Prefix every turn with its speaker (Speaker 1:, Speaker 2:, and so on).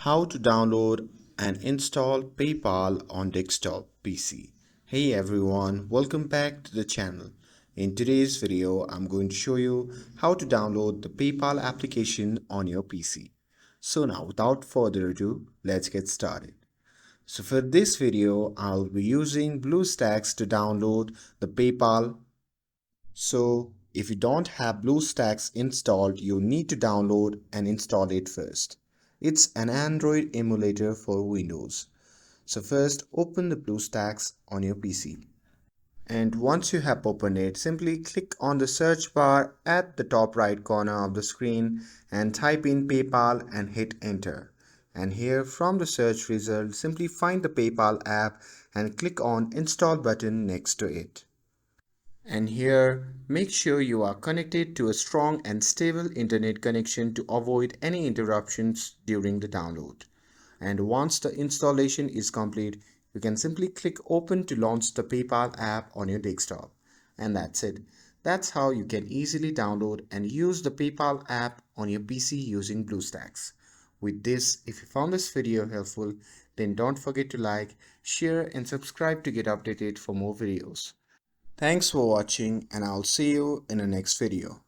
Speaker 1: How to download and install PayPal on desktop PC. Hey everyone, welcome back to the channel. In today's video, I'm going to show you how to download the PayPal application on your PC. So now without further ado, let's get started. So for this video, I'll be using BlueStacks to download the PayPal. So if you don't have BlueStacks installed, you need to download and install it first. It's an Android emulator for Windows. So first open the BlueStacks on your PC. And once you have opened it, simply click on the search bar at the top right corner of the screen and type in PayPal and hit enter. And here from the search result, simply find the PayPal app and click on install button next to it. And here, make sure you are connected to a strong and stable internet connection to avoid any interruptions during the download. And once the installation is complete, you can simply click open to launch the PayPal app on your desktop. And that's it. That's how you can easily download and use the PayPal app on your PC using BlueStacks. With this, if you found this video helpful, then don't forget to like, share and subscribe to get updated for more videos. Thanks for watching and I'll see you in the next video.